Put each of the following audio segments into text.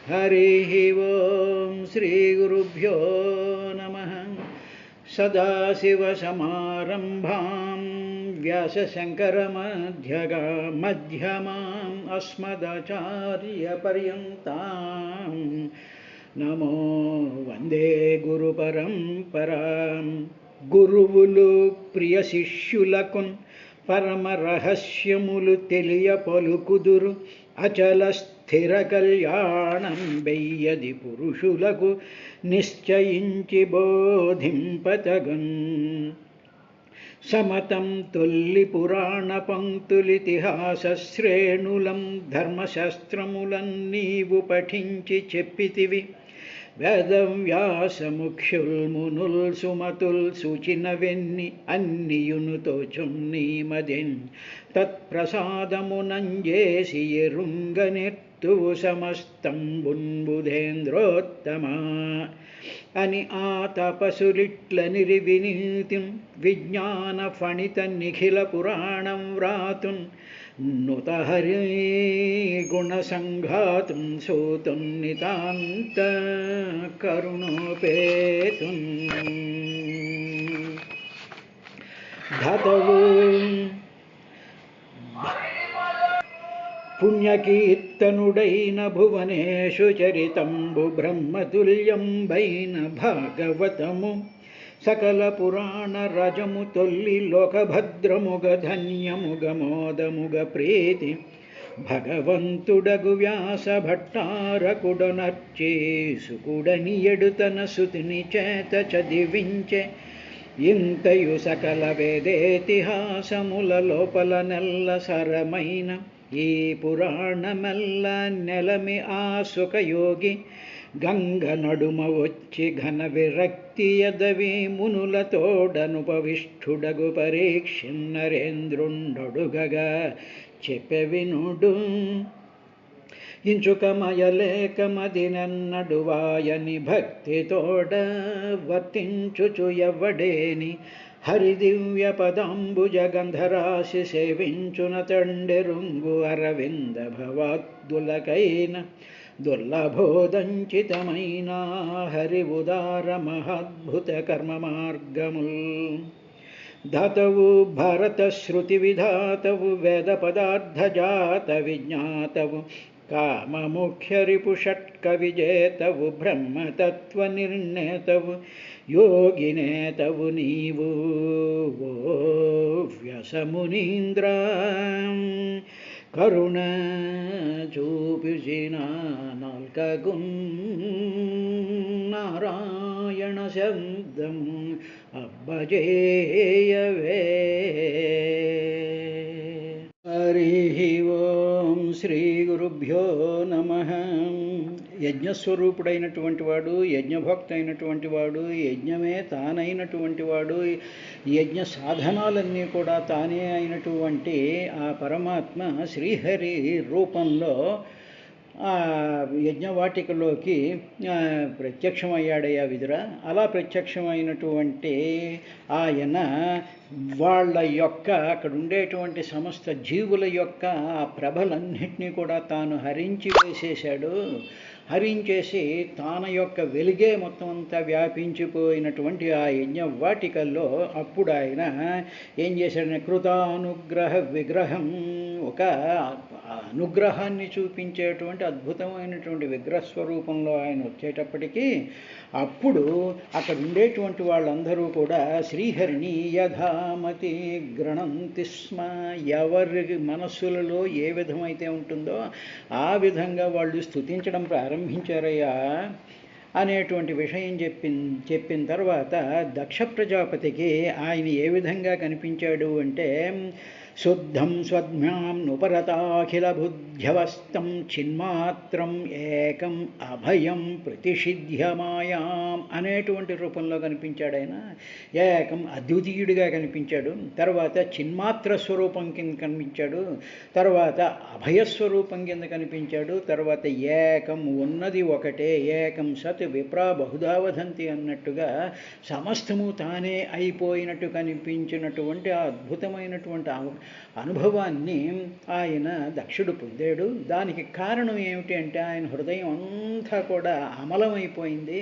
हरिः ओं श्रीगुरुभ्यो नमः। सदाशिवसमारम्भां व्यासशङ्करमध्यमाम् अस्मदाचार्यपर्यन्तां नमो वन्दे गुरुपरम्परां। గురువులు ప్రియ శిష్యులకున్ పరమ రహస్యములు తెలియ పలుకుదురు. అచల స్థిర కళ్యాణం వెయ్యది పురుషులకు నిశ్చయించి బోధింపతగన్. సమతం తొల్లి పురాణ పంక్తులితిహాస శ్రేణులం ధర్మశాస్త్రములన్ నీవు పఠించి చెప్పితివి. వేదవ్యాసముఖ్యుల్ మునుల్ సుమతుల్ సూచినవెన్ని అన్నియును తోచున్నీమదెన్. తత్ప్రసాదమునంజేసి ఎరుంగనెత్తువు సమస్తంబున్ బుధేంద్రోత్తమా అని ఆ తపసులిట్ల నిరివినీతిం. విజ్ఞాన ఫణిత నిఖిల పురాణం వ్రాతున్ నుతహరి గుణసంఘాతుం సూతుం నితాంత కరుణోపేతుం. ధాతవు పుణ్యకీర్తనుడైన భువనేషు చరితంబు బ్రహ్మతుల్యంబైన భాగవతము. సకల పురాణ రజము తొల్లి లోకభద్రముగ ధన్యముగ మోదముగ ప్రీతి. భగవంతుడగు వ్యాస భట్టారకుడనర్చే సుకుడని ఎడుతన సుతిని చేత చదివించే. ఇంతయు సకల వేదేతిహాసముల లోపల నెల్ల సరమైన ఈ పురాణమెల్ల నెలమి ఆ సుఖయోగి. గంగ నడుమ వచ్చి ఘన విరక్తి యదవి మునులతోడనుపవిష్ఠుడగు పరీక్షిన్ నరేంద్రుండొడుగగా చెప్పె వినుడు. ఇంచుకమయలేకమదినన్నడువాయని భక్తితోడ వర్తించుచు ఎవ్వడేని. హరిదివ్య పదాంబుజ గంధరాశి సేవించున తండెరుంగు అరవింద భవాద్దులకైన. దుర్లభోదంచితమైన హరి ఉదార మహాద్భుత కర్మ మార్గముల్. ధాతవు భారత శృతి విధాతవు వేద పదార్థ జాత విజ్ఞాతవు. కామముఖ్య రిపు షట్క విజేతవు బ్రహ్మతత్వ నిర్ణేతవు. యోగినేతవు నీవు ఓ వ్యాసమునీంద్ర. కరుణ చూపిసిన నాల్కగున్ నారాయణ శబ్దం అబ్బజేయవే. హరిః ఓం శ్రీ గురుభ్యో నమః. యజ్ఞస్వరూపుడైనటువంటి వాడు, యజ్ఞభోక్త అయినటువంటి వాడు, యజ్ఞమే తానైనటువంటి వాడు, యజ్ఞ సాధనాలన్నీ కూడా తానే అయినటువంటి ఆ పరమాత్మ శ్రీహరి రూపంలో ఆ యజ్ఞవాటికలోకి ప్రత్యక్షమయ్యాడయ్యా విదురా. అలా ప్రత్యక్షమైనటువంటి ఆయన వాళ్ళ యొక్క అక్కడ ఉండేటువంటి సమస్త జీవుల యొక్క ఆ ప్రభలన్నింటినీ కూడా తాను హరించి వేసేశాడు. హరించేసి తాన యొక్క వెలుగే మొత్తం అంతా వ్యాపించిపోయినటువంటి ఆ యజ్ఞ వాటికల్లో అప్పుడు ఆయన ఏం చేశాడని కృతానుగ్రహ విగ్రహం, ఒక అనుగ్రహాన్ని చూపించేటువంటి అద్భుతమైనటువంటి విగ్రహస్వరూపంలో ఆయన వచ్చేటప్పటికీ అప్పుడు అక్కడ ఉండేటువంటి వాళ్ళందరూ కూడా శ్రీహరిని యథామతి గృణంతి స్మ. ఎవరి మనస్సులలో ఏ విధమైతే ఉంటుందో ఆ విధంగా వాళ్ళు స్తుతించడం ప్రారంభించారయ్యా అనేటువంటి విషయం చెప్పిన తర్వాత దక్ష ప్రజాపతికి ఆయన ఏ విధంగా కనిపించాడు అంటే శుద్ధం స్వజ్ఞాం నుపరతాఖిల బుద్ధ్యవస్తం చిన్మాత్రం ఏకం అభయం ప్రతిషిధ్యమాయాం అనేటువంటి రూపంలో కనిపించాడు ఆయన. ఏకం అద్వితీయుడిగా కనిపించాడు. తర్వాత చిన్మాత్ర స్వరూపం కింద కనిపించాడు. తర్వాత అభయస్వరూపం కింద కనిపించాడు. తర్వాత ఏకం ఉన్నది ఒకటే, ఏకం సత్ విప్రా బహుధా వదంతి అన్నట్టుగా సమస్తము తానే అయిపోయినట్టు కనిపించినటువంటి ఆ అద్భుతమైనటువంటి అనుభవాన్ని ఆయన దక్షుడు పొందాడు. దానికి కారణం ఏమిటి అంటే ఆయన హృదయం అంతా కూడా అమలమైపోయింది.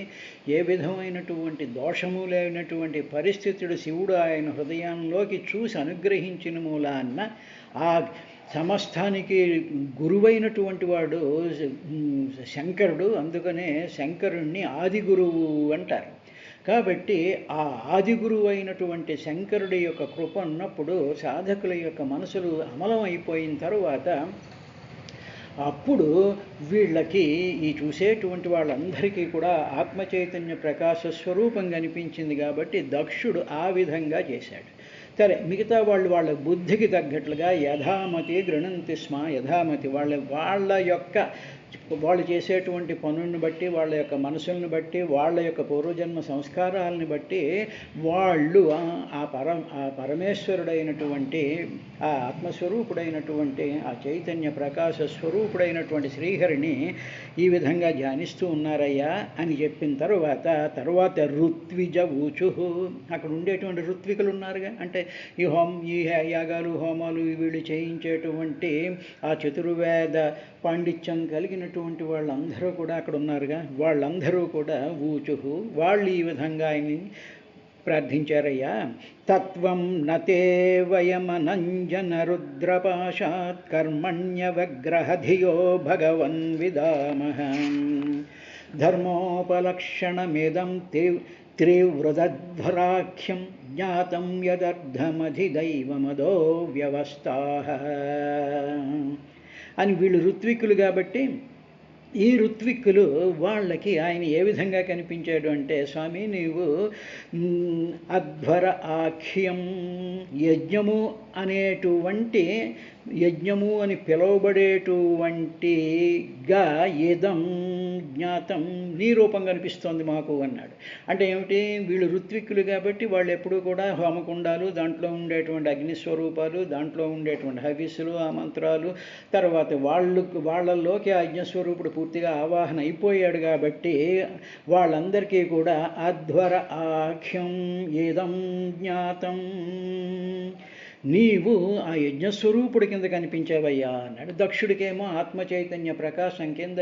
ఏ విధమైనటువంటి దోషము లేనటువంటి పరిస్థితుడు శివుడు ఆయన హృదయంలోకి చూసి అనుగ్రహించిన మూలాన్న ఆ సమస్తానికి గురువైనటువంటి వాడు శంకరుడు. అందుకనే శంకరుణ్ణి ఆది గురువు అంటారు. కాబట్టి ఆ ఆది గురువు అయినటువంటి శంకరుడి యొక్క కృప ఉన్నప్పుడు సాధకుల యొక్క మనసులు అమలమైపోయిన తరువాత అప్పుడు వీళ్ళకి ఈ చూసేటువంటి వాళ్ళందరికీ కూడా ఆత్మచైతన్య ప్రకాశ స్వరూపం కనిపించింది. కాబట్టి దక్షుడు ఆ విధంగా చేశాడు. సరే, మిగతా వాళ్ళ బుద్ధికి తగ్గట్లుగా యథామతి గృణంతి స్మ. యథామతి వాళ్ళ యొక్క వాళ్ళు చేసేటువంటి పనులను బట్టి, వాళ్ళ యొక్క మనసులను బట్టి, వాళ్ళ యొక్క పూర్వజన్మ సంస్కారాలని బట్టి వాళ్ళు ఆ పరమేశ్వరుడైనటువంటి ఆ ఆత్మస్వరూపుడైనటువంటి ఆ చైతన్య ప్రకాశ స్వరూపుడైనటువంటి శ్రీహరిని ఈ విధంగా ధ్యానిస్తూ ఉన్నారయ్యా అని చెప్పిన తర్వాత ఋత్విజ ఊచు. అక్కడ ఉండేటువంటి ఋత్వికులు ఉన్నారుగా, అంటే ఈ యాగాలు హోమాలు వీళ్ళు చేయించేటువంటి ఆ చతుర్వేద పాండిత్యం కలిగినటువంటి వాళ్ళందరూ కూడా అక్కడ ఉన్నారుగా, వాళ్ళందరూ కూడా ఊచుహు వాళ్ళు ఈ విధంగా ఆయన్ని ప్రార్థించారయ్యా. తత్వం నతే వయమనంజన రుద్రపాశాత్ కర్మణ్యవగ్రహధియో భగవన్ విదామః ధర్మోపలక్షణమిదం త్రివృదధ్వరాఖ్యం జ్ఞాతం యదర్థమధిదైవమదో వ్యవస్థాః అని వీళ్ళు ఋత్విక్కులు. కాబట్టి ఈ ఋత్విక్కులు వాళ్ళకి ఆయన ఏ విధంగా కనిపించాడు అంటే, స్వామి నీవు అధ్వర ఆఖ్యం యజ్ఞము అనేటువంటి యజ్ఞము అని పిలువబడేటువంటిగా ఇదం జ్ఞాతం నీ రూపం కనిపిస్తోంది మాకు అన్నాడు. అంటే ఏమిటి, వీళ్ళు ఋత్విక్కులు కాబట్టి వాళ్ళు ఎప్పుడూ కూడా హోమకుండాలు, దాంట్లో ఉండేటువంటి అగ్నిస్వరూపాలు, దాంట్లో ఉండేటువంటి హవిస్సులు, ఆ మంత్రాలు, తర్వాత వాళ్ళల్లోకి ఆ యజ్ఞస్వరూపుడు పూర్తిగా ఆవాహన అయిపోయాడు. కాబట్టి వాళ్ళందరికీ కూడా అధ్వర ఆఖ్యం ఇదం జ్ఞాతం నీవు ఆ యజ్ఞస్వరూపుడి కింద కనిపించావయ్యా అన్నాడు. దక్షుడికేమో ఆత్మచైతన్య ప్రకాశం కింద,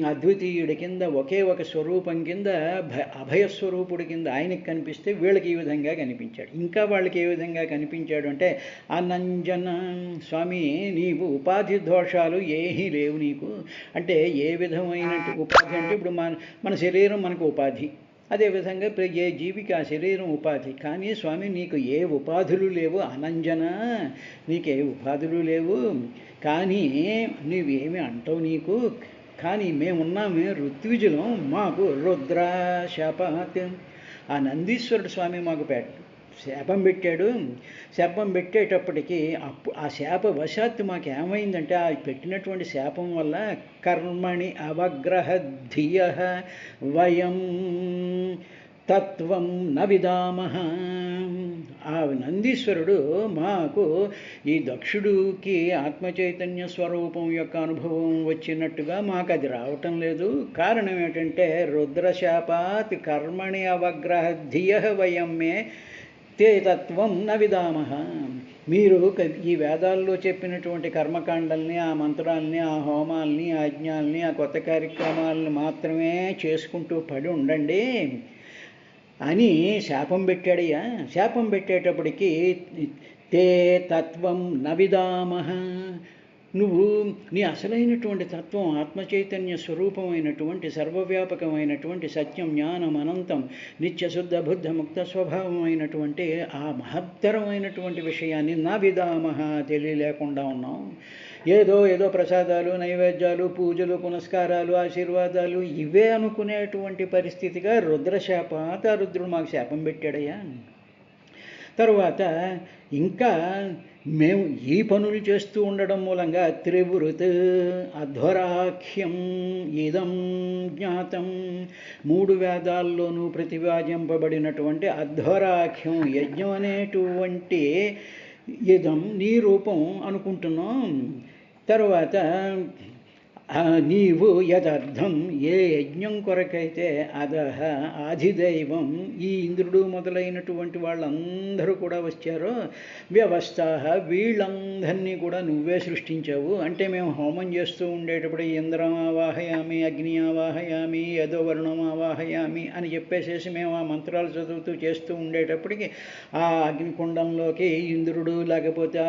అద్వితీయుడి కింద, ఒకే ఒక స్వరూపం కింద, అభయస్వరూపుడి కింద ఆయనకి కనిపిస్తే వీళ్ళకి ఈ విధంగా కనిపించాడు. ఇంకా వాళ్ళకి ఏ విధంగా కనిపించాడు అంటే, అనంజన స్వామి నీవు ఉపాధి దోషాలు ఏమీ లేవు నీకు. అంటే ఏ విధమైన ఉపాధి అంటే ఇప్పుడు మన శరీరం మనకు ఉపాధి, అదేవిధంగా ఏ జీవికి ఆ శరీరం ఉపాధి. కానీ స్వామి నీకు ఏ ఉపాధులు లేవు. అనంజన నీకు ఏ ఉపాధులు లేవు, కానీ నువ్వేమి అంటావు నీకు. కానీ మేమున్నామే ఋత్విజులం, మాకు రుద్ర శాపాత్ ఆ నందీశ్వరుడు స్వామి మాకు శాపం పెట్టాడు. శాపం పెట్టేటప్పటికీ ఆ శాపవశాత్తు మాకు ఏమైందంటే, ఆ పెట్టినటువంటి శాపం వల్ల కర్మణి అవగ్రహ ధియ వయం తత్వం న విదామః. ఆ నందీశ్వరుడు మాకు ఈ దక్షుడికి ఆత్మచైతన్య స్వరూపం యొక్క అనుభవం వచ్చినట్టుగా మాకు అది రావటం లేదు. కారణం ఏంటంటే, రుద్రశాపాత్ కర్మణి అవగ్రహ ధియ వయం మే తే తత్వం న విదామః. మీరు ఈ వేదాల్లో చెప్పినటువంటి కర్మకాండల్ని, ఆ మంత్రాల్ని, ఆ హోమాల్ని, ఆ యజ్ఞాల్ని, ఆ కొత్త కార్యక్రమాలని మాత్రమే చేసుకుంటూ పడి ఉండండి అని శాపం పెట్టాడయ్యా. శాపం పెట్టేటప్పటికీ తే తత్వం న విదామః, నువ్వు నీ అసలైనటువంటి తత్వం ఆత్మచైతన్య స్వరూపమైనటువంటి సర్వవ్యాపకమైనటువంటి సత్యం, జ్ఞానం, అనంతం, నిత్యశుద్ధ బుద్ధ ముక్త స్వభావమైనటువంటి ఆ మహత్తరమైనటువంటి విషయాన్ని నా విదామః తెలియలేకుండా ఉన్నాం. ఏదో ప్రసాదాలు, నైవేద్యాలు, పూజలు, పునస్కారాలు, ఆశీర్వాదాలు ఇవే అనుకునేటువంటి పరిస్థితిగా రుద్రశాపాత రుద్రుడు మాకు శాపం పెట్టాడయ్యా. తరువాత ఇంకా మేము ఈ పనులు చేస్తూ ఉండడం మూలంగా త్రివృత్ అధ్వరాఖ్యం ఇదం జ్ఞాతం, 3 వేదాల్లోనూ ప్రతిపాదింపబడినటువంటి అధ్వరాఖ్యం యజ్ఞం అనేటువంటి ఇదం నీ రూపం అనుకుంటున్నాం. తరువాత నీవు యదర్థం ఏ యజ్ఞం కొరకైతే అదహ ఆధిదైవం ఈ ఇంద్రుడు మొదలైనటువంటి వాళ్ళందరూ కూడా వచ్చారో వ్యవస్థ వీళ్ళందరినీ కూడా నువ్వే సృష్టించావు. అంటే మేము హోమం చేస్తూ ఉండేటప్పుడు ఇంద్రం ఆవాహయామి, అగ్ని ఆవాహయామి, యదో వర్ణం ఆవాహయామి అని చెప్పేసేసి మేము ఆ మంత్రాలు చదువుతూ చేస్తూ ఉండేటప్పటికి ఆ అగ్నికుండంలోకి ఇంద్రుడు లేకపోతే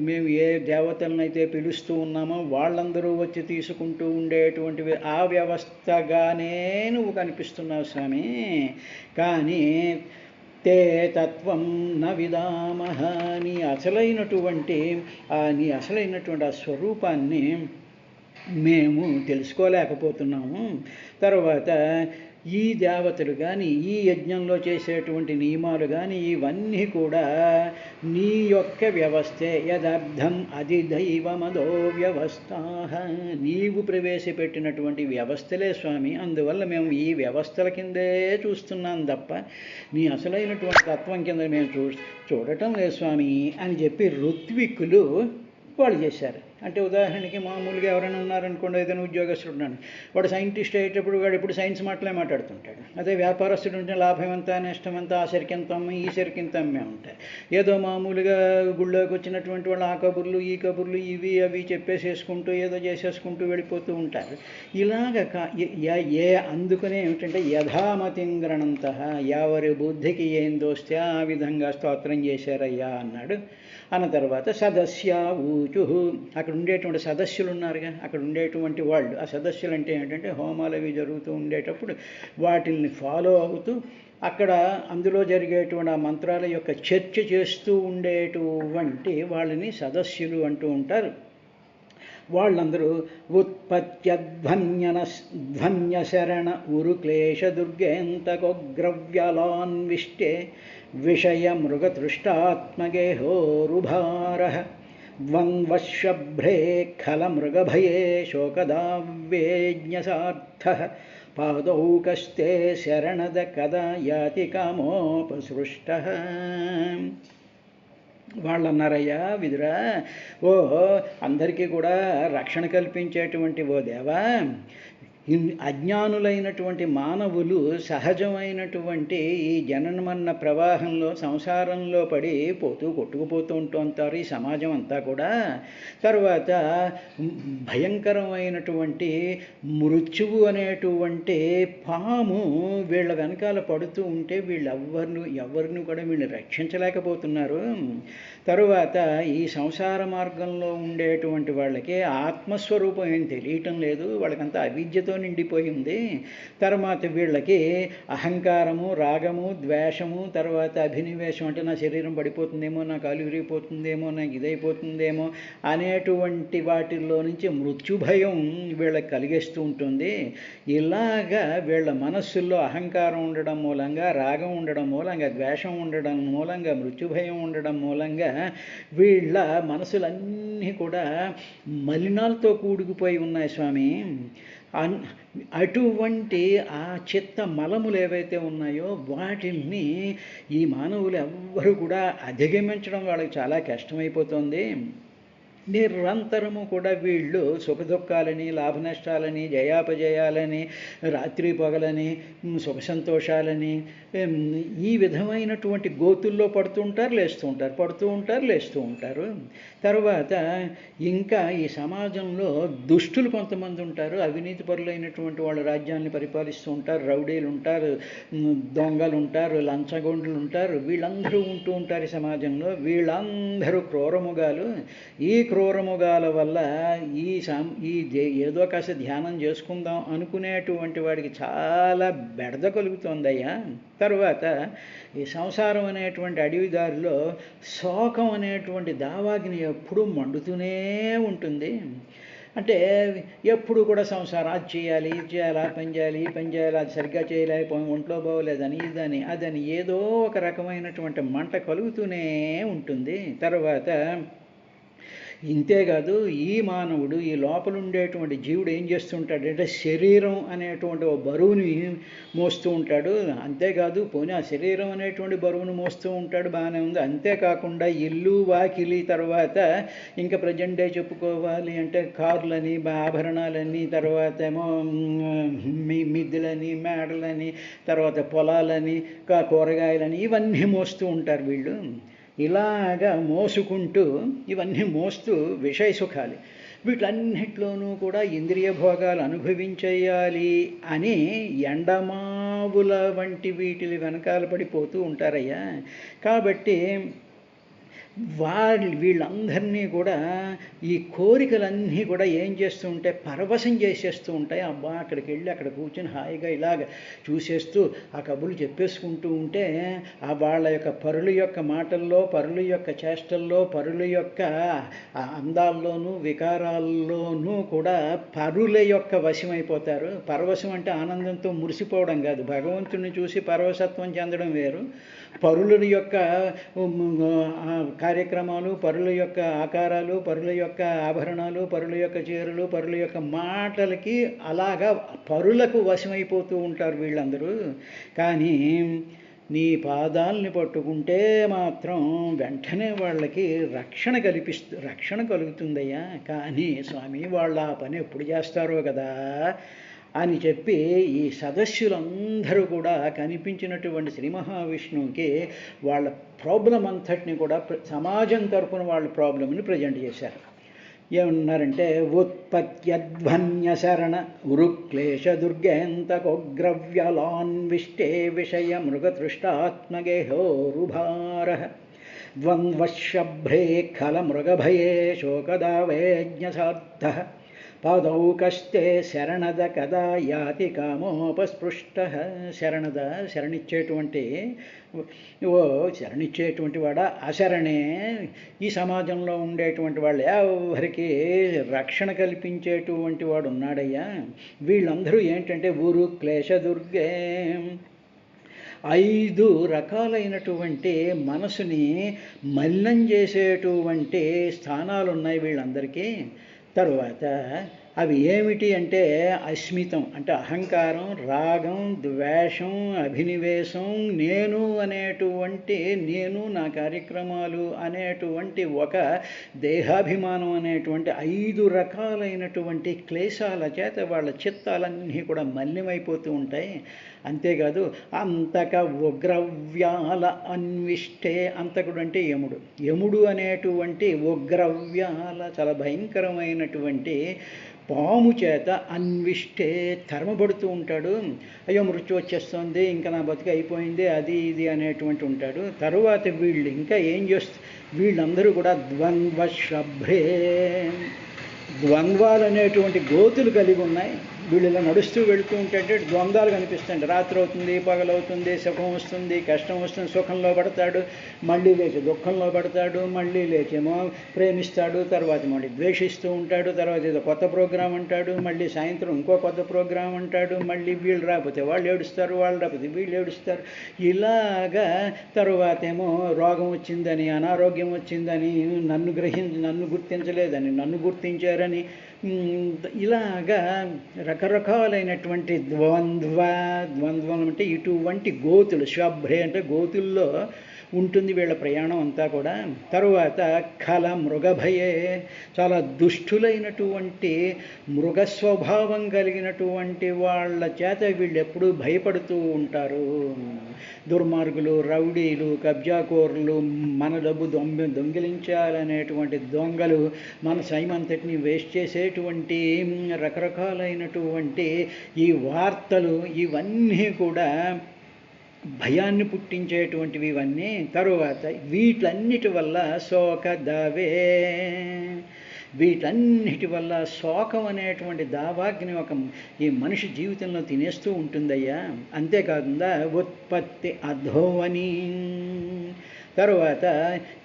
మేము ఏ దేవతలనైతే పిలుస్తూ ఉన్నామో వాళ్ళందరూ వచ్చి తీసుకుంటూ ఉండేటువంటివి ఆ వ్యవస్థగానే నువ్వు కనిపిస్తున్నావు స్వామి. కానీ తే తత్వం న విదామహ నీ అసలైనటువంటి ఆ స్వరూపాన్ని మేము తెలుసుకోలేకపోతున్నాము. తర్వాత ఈ దేవతలు కానీ ఈ యజ్ఞంలో చేసేటువంటి నియమాలు కానీ ఇవన్నీ కూడా నీ యొక్క వ్యవస్థే. యదర్థం అధిదైవమదో వ్యవస్థ నీవు ప్రవేశపెట్టినటువంటి వ్యవస్థలే స్వామి. అందువల్ల మేము ఈ వ్యవస్థల కిందే చూస్తున్నాం తప్ప నీ అసలైనటువంటి తత్వం కింద మేము చూడటం లేదు స్వామి అని చెప్పి ఋత్విక్కులు వాళ్ళు చేశారు. అంటే ఉదాహరణకి మామూలుగా ఎవరైనా ఉన్నారనుకోండి, ఏదైనా ఉద్యోగస్తుడు ఉన్నాడు, వాడు సైంటిస్ట్ అయ్యేటప్పుడు వాడు ఎప్పుడు సైన్స్ మాటలే మాట్లాడుతుంటాడు. అదే వ్యాపారస్తుడు ఉంటే లాభం ఎంత నష్టం ఎంత, ఆ సరికి ఎంత అమ్మ ఈ సరికి ఎంత అమ్మే ఉంటాయి. ఏదో మామూలుగా గుళ్ళోకి వచ్చినటువంటి వాళ్ళు ఆ కబుర్లు ఈ కబుర్లు ఇవి అవి చెప్పేసేసుకుంటూ ఏదో చేసేసుకుంటూ వెళ్ళిపోతూ ఉంటారు. ఇలాగ అందుకనే ఏమిటంటే యథామతింగ్రణంత ఎవరి బుద్ధికి ఏం దోస్తే ఆ విధంగా స్తోత్రం చేశారయ్యా అన్నాడు. అన్న తర్వాత సదస్య ఊచు అక్కడ ఉండేటువంటి సదస్సులు ఉన్నారుగా, అక్కడ ఉండేటువంటి వాళ్ళు ఆ సదస్సులు అంటే ఏంటంటే హోమాలు అవి జరుగుతూ ఉండేటప్పుడు వాటిల్ని ఫాలో అవుతూ అక్కడ అందులో జరిగేటువంటి ఆ మంత్రాల యొక్క చర్చ చేస్తూ ఉండేటువంటి వాళ్ళని సదస్సులు అంటూ ఉంటారు. వాళ్ళందరూ ధ్వన్యశరణ ఉరుక్లేశ దుర్గేంతకోగ్రవ్యలాన్విష్టే విషయ మృగతృష్టాత్మగేహోరుభార ద్వంద్వశభ్రే ఖలమృగభయే శోకదావ్యేజ్ఞసార్థ పాదౌకస్తే శరణద కదా యాతి కామోపసృష్ట. వాళ్ళు అన్నారయ్యా విదురా, ఓహో అందరికీ కూడా రక్షణ కల్పించేటువంటి ఓ దేవా, అజ్ఞానులైనటువంటి మానవులు సహజమైనటువంటి ఈ జననమన్న ప్రవాహంలో సంసారంలో పడి కొట్టుకుపోతూ ఉంటారు ఈ సమాజం అంతా కూడా. తర్వాత భయంకరమైనటువంటి మృత్యువు అనేటువంటి పాము వీళ్ళ వెనకాల పడుతూ ఉంటే ఎవరిని కూడా వీళ్ళు రక్షించలేకపోతున్నారు. తరువాత ఈ సంసార మార్గంలో ఉండేటువంటి వాళ్ళకి ఆత్మస్వరూపం ఏం తెలియటం లేదు, వాళ్ళకంతా అవిద్యతో నిండిపోయింది. తర్వాత వీళ్ళకి అహంకారము, రాగము, ద్వేషము, తర్వాత అభినివేశం, అంటే నా శరీరం పడిపోతుందేమో, నా కాలు విరిగిపోతుందేమో, నాకు ఇదైపోతుందేమో అనేటువంటి వాటిల్లో నుంచి మృత్యుభయం వీళ్ళకి కలిగేస్తూ ఉంటుంది. ఇలాగా వీళ్ళ మనస్సుల్లో అహంకారం ఉండడం మూలంగా, రాగం ఉండడం మూలంగా, ద్వేషం ఉండడం మూలంగా, మృత్యుభయం ఉండడం మూలంగా వీళ్ళ మనసులన్నీ కూడా మలినాలతో కూడుకుపోయి ఉన్నాయి స్వామి. అటువంటి ఆ చిత్త మలములు ఏవైతే ఉన్నాయో వాటిని ఈ మానవులు ఎవ్వరూ కూడా అధిగమించడం వాళ్ళకి చాలా కష్టమైపోతుంది. నిరంతరము కూడా వీళ్ళు సుఖదుఖాలని, లాభ నష్టాలని, జయాపజయాలని, రాత్రి పగలని, సుఖ సంతోషాలని ఈ విధమైనటువంటి గోతుల్లో పడుతూ ఉంటారు, లేస్తూ ఉంటారు, పడుతూ ఉంటారు, లేస్తూ ఉంటారు. తర్వాత ఇంకా ఈ సమాజంలో దుష్టులు కొంతమంది ఉంటారు, అవినీతి పరులైనటువంటి వాళ్ళు రాజ్యాన్ని పరిపాలిస్తూ ఉంటారు, రౌడీలు ఉంటారు, దొంగలు ఉంటారు, లంచగొండులు ఉంటారు, వీళ్ళందరూ ఉంటూ ఉంటారు ఈ సమాజంలో. వీళ్ళందరూ క్రూరముగాలు. ఈ క్రూరముగాల వల్ల ఏదో కాస్త ధ్యానం చేసుకుందాం అనుకునేటువంటి వాడికి చాలా బెడద కలుగుతుందయ్యా. తర్వాత ఈ సంసారం అనేటువంటి అడవిదారిలో శోకం అనేటువంటి దావాగ్ని ఎప్పుడూ మండుతూనే ఉంటుంది. అంటే ఎప్పుడు కూడా సంసారం అది చేయాలి, ఇది చేయాలి, ఆ పని చేయాలి, ఈ పని చేయాలి, అది సరిగ్గా చేయలేకపోయి ఒంట్లో బాగోలేదని ఇదని అదని ఏదో ఒక రకమైనటువంటి మంట కలుగుతూనే ఉంటుంది. తర్వాత ఇంతేకాదు ఈ మానవుడు ఈ లోపల ఉండేటువంటి జీవుడు ఏం చేస్తుంటాడంటే శరీరం అనేటువంటి ఒక బరువుని మోస్తూ ఉంటాడు. అంతేకాదు పోనీ ఆ శరీరం అనేటువంటి బరువును మోస్తూ ఉంటాడు, బాగానే ఉంది. అంతేకాకుండా ఇల్లు వాకిలి, తర్వాత ఇంకా ప్రజెంట్ డే చెప్పుకోవాలి అంటే కార్లని, ఆభరణాలని, తర్వాత ఏమో మిద్దెలని, మేడలని, తర్వాత పొలాలని, కూరగాయలని, ఇవన్నీ మోస్తూ ఉంటారు వీళ్ళు. ఇలాగా మోసుకుంటూ ఇవన్నీ మోస్తూ విషయ సుఖాలు వీటన్నిటిలోనూ కూడా ఇంద్రియ భోగాలు అనుభవించేయాలి అని ఎండమావుల వంటి వీటిని వెనకాల పడిపోతూ ఉంటారయ్యా. కాబట్టి వీళ్ళందరినీ కూడా ఈ కోరికలన్నీ కూడా ఏం చేస్తూ ఉంటాయి, పరవశం చేసేస్తూ ఉంటాయి. అబ్బా అక్కడికి వెళ్ళి అక్కడ కూర్చొని హాయిగా ఇలాగ చూసేస్తూ ఆ కబుర్లు చెప్పేసుకుంటూ ఉంటే వాళ్ళ యొక్క పరుల యొక్క మాటల్లో, పరుల యొక్క చేష్టల్లో, పరుల యొక్క అందాల్లోనూ వికారాల్లోనూ కూడా పరుల యొక్క వశమైపోతారు. పరవశం అంటే ఆనందంతో మురిసిపోవడం కాదు, భగవంతుని చూసి పరవశత్వం చెందడం వేరు. పరుల యొక్క కార్యక్రమాలు, పరుల యొక్క ఆకారాలు, పరుల యొక్క ఆభరణాలు, పరుల యొక్క చీరలు, పరుల యొక్క మాటలకి అలాగా పరులకు వశమైపోతూ ఉంటారు వీళ్ళందరూ. కానీ నీ పాదాలని పట్టుకుంటే మాత్రం వెంటనే వాళ్ళకి రక్షణ కలుగుతుందయ్యా. కానీ స్వామి వాళ్ళు ఆ పని ఎప్పుడు చేస్తారో కదా అని చెప్పి ఈ సదస్సులందరూ కూడా కనిపించినటువంటి శ్రీ మహావిష్ణువుకి వాళ్ళ ప్రాబ్లం అంతటిని కూడా సమాజం తరపున వాళ్ళ ప్రాబ్లంని ప్రజెంట్ చేశారు. ఏమన్నారంటే ఉత్పత్త్యధ్వన్య శరణ ఉరుక్లేశ దుర్గేంతకోగ్రవ్యలాన్విష్టే విషయ మృగతృష్టాత్మగేహోరుభార ద్వంద్వశభ్రే ఖల మృగభయే శోకదావేజ్ఞసార్థ పాదౌ కష్టే శరణద కదా యాతి కామోపస్పృష్ట. శరణిచ్చేటువంటి వాడా అశరణే ఈ సమాజంలో ఉండేటువంటి వాళ్ళు ఎవరికి రక్షణ కల్పించేటువంటి వాడు ఉన్నాడయ్యా. వీళ్ళందరూ ఏంటంటే ఊరు క్లేశ దుర్గే 5 రకాలైనటువంటి మనసుని మలినం చేసేటువంటి స్థానాలు ఉన్నాయి వీళ్ళందరికీ. తరువాత అవి ఏమిటి అంటే అస్మితం అంటే అహంకారం, రాగం, ద్వేషం, అభినివేశం, నేను నా కార్యక్రమాలు అనేటువంటి ఒక దేహాభిమానం అనేటువంటి 5 రకాలైనటువంటి క్లేశాల చేత వాళ్ళ చిత్తాలన్నీ కూడా మలినమైపోతూ ఉంటాయి. అంతేకాదు అంతక ఉగ్రవ్యాల అన్విష్టే, అంతకుడు అంటే యముడు అనేటువంటి ఉగ్రవ్యాల చాలా భయంకరమైనటువంటి పాము చేత అన్విష్టే తరమబడుతూ ఉంటాడు. అయ్యో మృత్యు వచ్చేస్తుంది, ఇంకా నా బతికి అయిపోయింది, అది ఇది అనేటువంటి ఉంటాడు. తరువాత వీళ్ళు ఇంకా ఏం వీళ్ళందరూ కూడా ద్వంద్వాలు అనేటువంటి గోతులు కలిగి ఉన్నాయి. వీళ్ళు ఇలా నడుస్తూ వెళుతూ ఉంటే ద్వంద్వాలు కనిపిస్తాయండి. రాత్రి అవుతుంది, పగలవుతుంది, సుఖం వస్తుంది, కష్టం వస్తుంది. సుఖంలో పడతాడు, మళ్ళీ లేచి దుఃఖంలో పడతాడు, మళ్ళీ లేచేమో ప్రేమిస్తాడు, తర్వాత మళ్ళీ ద్వేషిస్తూ ఉంటాడు, తర్వాత ఏదో కొత్త ప్రోగ్రాం అంటాడు, మళ్ళీ సాయంత్రం ఇంకో కొత్త ప్రోగ్రాం అంటాడు, మళ్ళీ వీళ్ళు రాకపోతే వాళ్ళు ఏడుస్తారు, వాళ్ళు రాకపోతే వీళ్ళు ఏడుస్తారు. ఇలాగా తరువాత ఏమో రోగం వచ్చిందని, అనారోగ్యం వచ్చిందని, నన్ను గుర్తించలేదని, నన్ను గుర్తించారని, ఇలాగా రకరకాలైనటువంటి ద్వంద్వం అంటే ఇటువంటి గోతులు, శ్వభ్రే అంటే గోతుల్లో ఉంటుంది వీళ్ళ ప్రయాణం అంతా కూడా. తరువాత ఖల మృగభయే, చాలా దుష్టులైనటువంటి మృగస్వభావం కలిగినటువంటి వాళ్ళ చేత వీళ్ళు ఎప్పుడూ భయపడుతూ ఉంటారు. దుర్మార్గులు, రౌడీలు, కబ్జాకోరులు, మన డబ్బు దొంగిలించాలనేటువంటి దొంగలు, మన సైమంతటిని వేస్ట్ చేసేటువంటి రకరకాలైనటువంటి ఈ వార్తలు, ఇవన్నీ కూడా భయాన్ని పుట్టించేటువంటివి ఇవన్నీ. తరువాత వీటన్నిటి వల్ల వీటన్నిటి వల్ల శోకం అనేటువంటి దావాగ్ని ఈ మనిషి జీవితంలో తినేస్తూ ఉంటుందయ్యా. అంతేకాకుండా ఉత్పత్తి అధోవని, తరువాత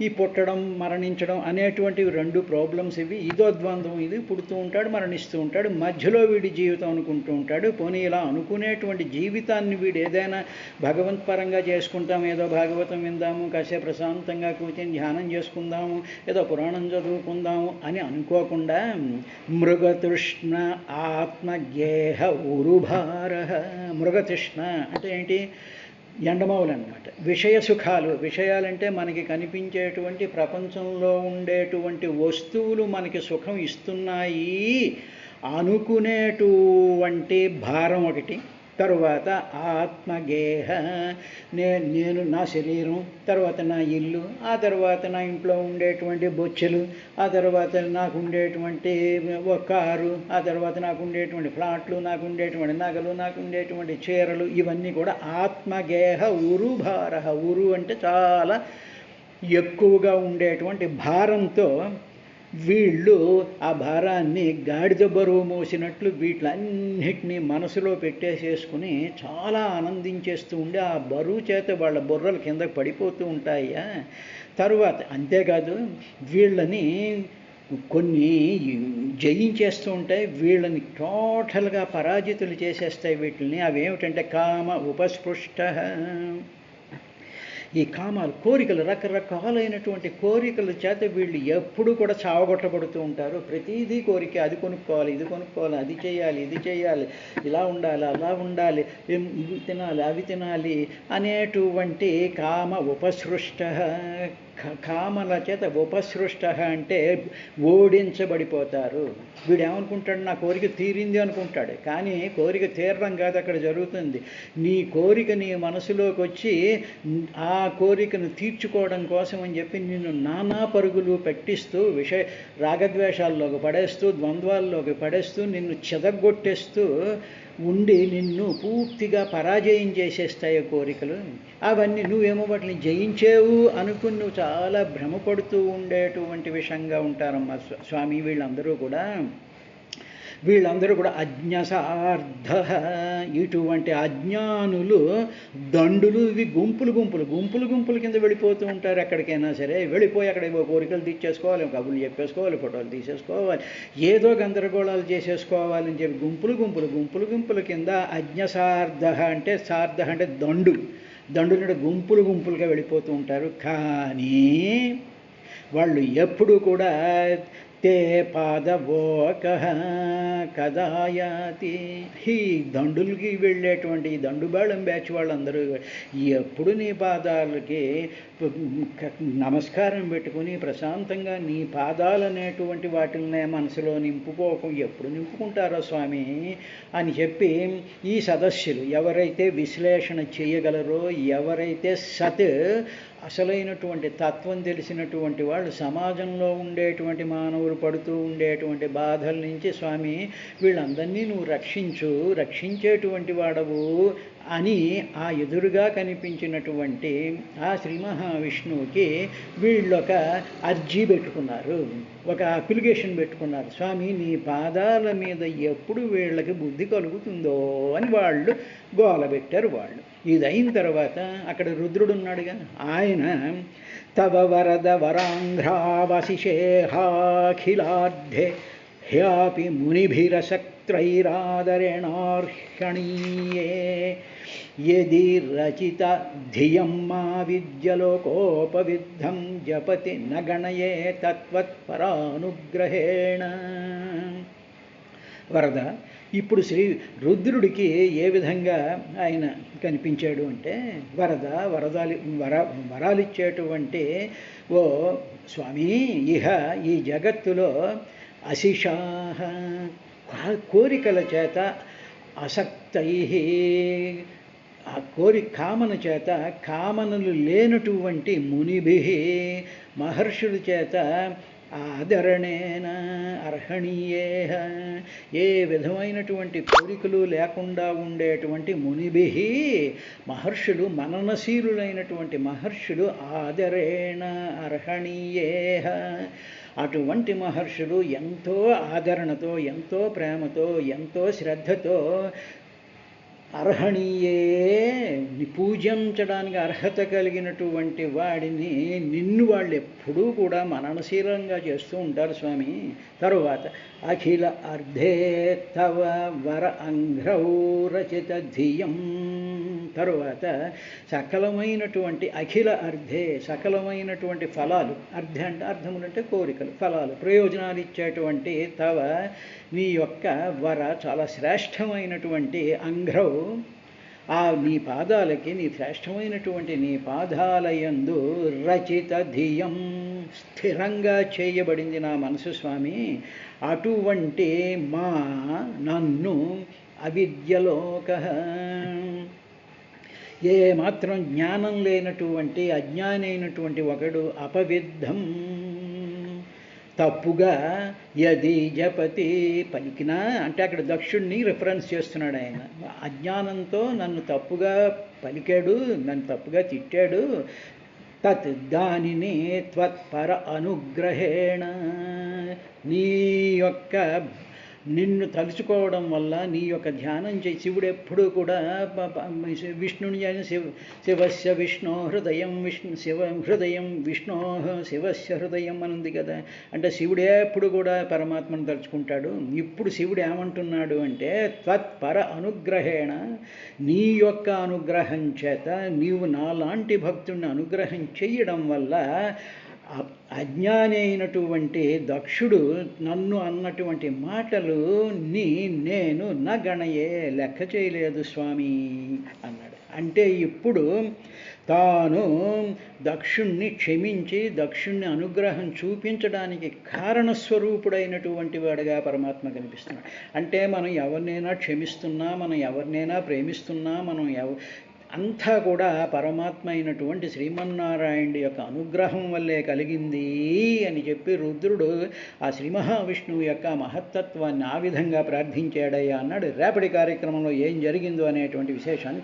ఈ పుట్టడం మరణించడం అనేటువంటివి రెండు ప్రాబ్లమ్స్ ఇవి. ఇదో ద్వంద్వం, ఇది పుడుతూ ఉంటాడు మరణిస్తూ ఉంటాడు, మధ్యలో వీడి జీవితం అనుకుంటూ ఉంటాడు. పోనీ ఇలా అనుకునేటువంటి జీవితాన్ని వీడు ఏదైనా భగవంతపరంగా చేసుకుంటాం, ఏదో భాగవతం విందాము, కాసేపు ప్రశాంతంగా కూర్చొని ధ్యానం చేసుకుందాము, ఏదో పురాణం చదువుకుందాము అని అనుకోకుండా మృగతృష్ణ ఆత్మగేహ ఉరుభార. మృగతృష్ణ అంటే ఏంటి? ఎండమౌలు అన్నమాట. విషయ సుఖాలు, విషయాలంటే మనకి కనిపించేటువంటి ప్రపంచంలో ఉండేటువంటి వస్తువులు మనకి సుఖం ఇస్తున్నాయి అనుకునేటువంటి భారం ఒకటి. తరువాత ఆత్మగేహ, నేను నా శరీరం, తర్వాత నా ఇల్లు, ఆ తర్వాత నా ఇంట్లో ఉండేటువంటి బొచ్చెలు, ఆ తర్వాత నాకు ఉండేటువంటి ఒక కారు, ఆ తర్వాత నాకు ఉండేటువంటి ఫ్లాట్లు, నాకు ఉండేటువంటి నగలు, నాకు ఉండేటువంటి చీరలు, ఇవన్నీ కూడా ఆత్మగేహ ఉరుభార. ఉరు అంటే చాలా ఎక్కువగా ఉండేటువంటి భారంతో వీళ్ళు ఆ భారాన్ని గాడిద బరువు మోసినట్లు వీటిలన్నిటినీ మనసులో పెట్టేసేసుకుని చాలా ఆనందించేస్తూ ఉండి ఆ బరువు చేత వాళ్ళ బుర్రలు కింద పడిపోతూ ఉంటాయా. తరువాత అంతేకాదు వీళ్ళని కొన్ని జయించేస్తూ ఉంటాయి, వీళ్ళని టోటల్గా పరాజితులు చేసేస్తాయి వీటిని. అవేమిటంటే కామ ఉపస్పృష్ట. ఈ కామాలు, కోరికలు, రకరకాలైనటువంటి కోరికల చేత వీళ్ళు ఎప్పుడు కూడా చావగొట్టబడుతూ ఉంటారు. ప్రతిదీ కోరిక, అది కొనుక్కోవాలి, ఇది కొనుక్కోవాలి, అది చేయాలి, ఇది చేయాలి, ఇలా ఉండాలి, అలా ఉండాలి, ఇవి తినాలి, అవి తినాలి అనేటువంటి కామ ఉపసృష్ట. కామల చేత ఉపసృష్ట అంటే ఓడించబడిపోతారు. వీడు ఏమనుకుంటాడు? నా కోరిక తీరింది అనుకుంటాడు, కానీ కోరిక తీరడం కాదు అక్కడ జరుగుతుంది. నీ కోరిక నీ మనసులోకి వచ్చి ఆ కోరికను తీర్చుకోవడం కోసం అని చెప్పి నిన్ను నానా పరుగులు పెట్టిస్తూ రాగద్వేషాల్లోకి పడేస్తూ ద్వంద్వాల్లోకి పడేస్తూ నిన్ను చెదగొట్టేస్తూ ఉండి నిన్ను పూర్తిగా పరాజయం చేసేస్తాయి కోరికలు. అవన్నీ నువ్వేమో వాటిని జయించేవు అనుకుని నువ్వు చాలా భ్రమపడుతూ ఉండేటువంటి విషయంగా ఉంటారమ్మా స్వామి. వీళ్ళందరూ కూడా అజ్ఞసార్థ. ఇటువంటి అజ్ఞానులు దండులు, ఇవి గుంపులు కింద వెళ్ళిపోతూ ఉంటారు. ఎక్కడికైనా సరే వెళ్ళిపోయి అక్కడ కోరికలు తీర్చేసుకోవాలి, కబుర్లు చెప్పేసుకోవాలి, ఫోటోలు తీసేసుకోవాలి, ఏదో గందరగోళాలు చేసేసుకోవాలని చెప్పి గుంపులు కింద అజ్ఞసార్థ అంటే, సార్థ అంటే దండులు గుంపులుగా వెళ్ళిపోతూ ఉంటారు. కానీ వాళ్ళు ఎప్పుడూ కూడా తే పాదవోక కదాయాతి. ఈ దండులకి వెళ్ళేటువంటి ఈ దండుబాళం బ్యాచ్ వాళ్ళందరూ ఎప్పుడు నీ పాదాలకి నమస్కారం పెట్టుకుని ప్రశాంతంగా నీ పాదాలనేటువంటి వాటిని మనసులో ఎప్పుడు నింపుకుంటారో స్వామి అని చెప్పి ఈ సదస్సులు ఎవరైతే విశ్లేషణ చేయగలరో, ఎవరైతే అసలైనటువంటి తత్వం తెలిసినటువంటి వాళ్ళు, సమాజంలో ఉండేటువంటి మానవులు పడుతూ ఉండేటువంటి బాధల నుంచి స్వామి వీళ్ళందరినీ నువ్వు రక్షించేటువంటి వాడవు అని ఆ ఎదురుగా కనిపించినటువంటి ఆ శ్రీ మహావిష్ణువుకి వీళ్ళొక అర్జీ పెట్టుకున్నారు, ఒక అప్లికేషన్ పెట్టుకున్నారు. స్వామి నీ పాదాల మీద ఎప్పుడు వీళ్ళకి బుద్ధి కలుగుతుందో అని వాళ్ళు గోల పెట్టారు. వాళ్ళు ఇది అయిన తర్వాత అక్కడ రుద్రుడు ఉన్నాడుగా, ఆయన తవ వరద వరాంధ్రావశిషేహాఖిలార్థే హ్యాపి మునిభిరసక్త్రైరాదరేణార్హణీయే యది రచిత ధియం మా విద్యలోకోపవిద్ధం జపతి నగణయే తత్వత్పరానుగ్రహేణ. వరద, ఇప్పుడు శ్రీ రుద్రుడికి ఏ విధంగా ఆయన కనిపించాడు అంటే, వరాలిచ్చేటువంటి ఓ స్వామి, ఈ జగత్తులో అశిషాః కోరికల చేత, అసక్తై ఆ కామన చేత, కామనలు లేనటువంటి మునిభిః మహర్షుల చేత ఆదరణేన అర్హణీయేహ ఏ విధమైనటువంటి కోరికలు లేకుండా ఉండేటువంటి మునిభిః మహర్షులు, మననశీలులైనటువంటి మహర్షులు ఆదరేణ అర్హణీయేహ అటువంటి మహర్షులు ఎంతో ఆదరణతో, ఎంతో ప్రేమతో, ఎంతో శ్రద్ధతో అర్హణీయే పూజించడానికి అర్హత కలిగినటువంటి వాడిని నిన్ను వాళ్ళు ఎప్పుడూ కూడా మననశీలంగా చేస్తూ ఉంటారు స్వామి. తరువాత అఖిల అర్ధే తవ వర అంఘ్రౌ రచిత ధియం. తరువాత సకలమైనటువంటి అఖిల అర్ధే సకలమైనటువంటి ఫలాలు, అర్ధ అంటే అర్థములంటే కోరికలు, ఫలాలు, ప్రయోజనాలు ఇచ్చేటువంటి తవ నీ యొక్క వర చాలా శ్రేష్టమైనటువంటి అంఘ్రౌ నీ పాదాలకి, నీ శ్రేష్టమైనటువంటి నీ పాదాలయందు రచిత ధియం స్థిరంగా చేయబడింది నా మనసు స్వామి. అటువంటి నన్ను అవిద్యలోక ఏ మాత్రం జ్ఞానం లేనటువంటి అజ్ఞాని అయినటువంటి ఒకడు అపవిద్ధం తప్పుగా యది జపతి పలికినా అంటే అక్కడ దక్షుణ్ణి రిఫరెన్స్ చేస్తున్నాడు ఆయన. అజ్ఞానంతో నన్ను తప్పుగా పలికాడు, నన్ను తప్పుగా తిట్టాడు. తత్ దానిని త్వత్పర అనుగ్రహేణ నీ యొక్క నిన్ను తలుచుకోవడం వల్ల, నీ యొక్క ధ్యానం చేసి, శివుడు ఎప్పుడూ కూడా విష్ణుని శివస్య విష్ణు హృదయం విష్ణు శివస్య హృదయం అని ఉంది కదా. అంటే శివుడే ఎప్పుడు కూడా పరమాత్మను తలుచుకుంటాడు. ఇప్పుడు శివుడు ఏమంటున్నాడు అంటే త్వత్పర అనుగ్రహేణ నీ యొక్క అనుగ్రహం చేత నీవు నాలాంటి భక్తుడిని అనుగ్రహం చెయ్యడం వల్ల అజ్ఞాని అయినటువంటి దక్షుడు నన్ను అన్నటువంటి మాటలు నేను నగణయే లెక్క చేయలేదు స్వామి అన్నాడు. అంటే ఇప్పుడు తాను దక్షుణ్ణి క్షమించి దక్షుణ్ణి అనుగ్రహం చూపించడానికి కారణస్వరూపుడైనటువంటి వాడుగా పరమాత్మ కనిపిస్తున్నాడు. అంటే మనం ఎవరినైనా క్షమిస్తున్నా, మనం ఎవరినైనా ప్రేమిస్తున్నా, మనం అంతా కూడా పరమాత్మ అయినటువంటి శ్రీమన్నారాయణుడి యొక్క అనుగ్రహం వల్లే కలిగింది అని చెప్పి రుద్రుడు ఆ శ్రీ మహావిష్ణువు యొక్క మహత్తత్వాన్ని ఆ విధంగా ప్రార్థించాడయ్యా అన్నాడు. రేపటి కార్యక్రమంలో ఏం జరిగిందో అనేటువంటి విశేషాన్ని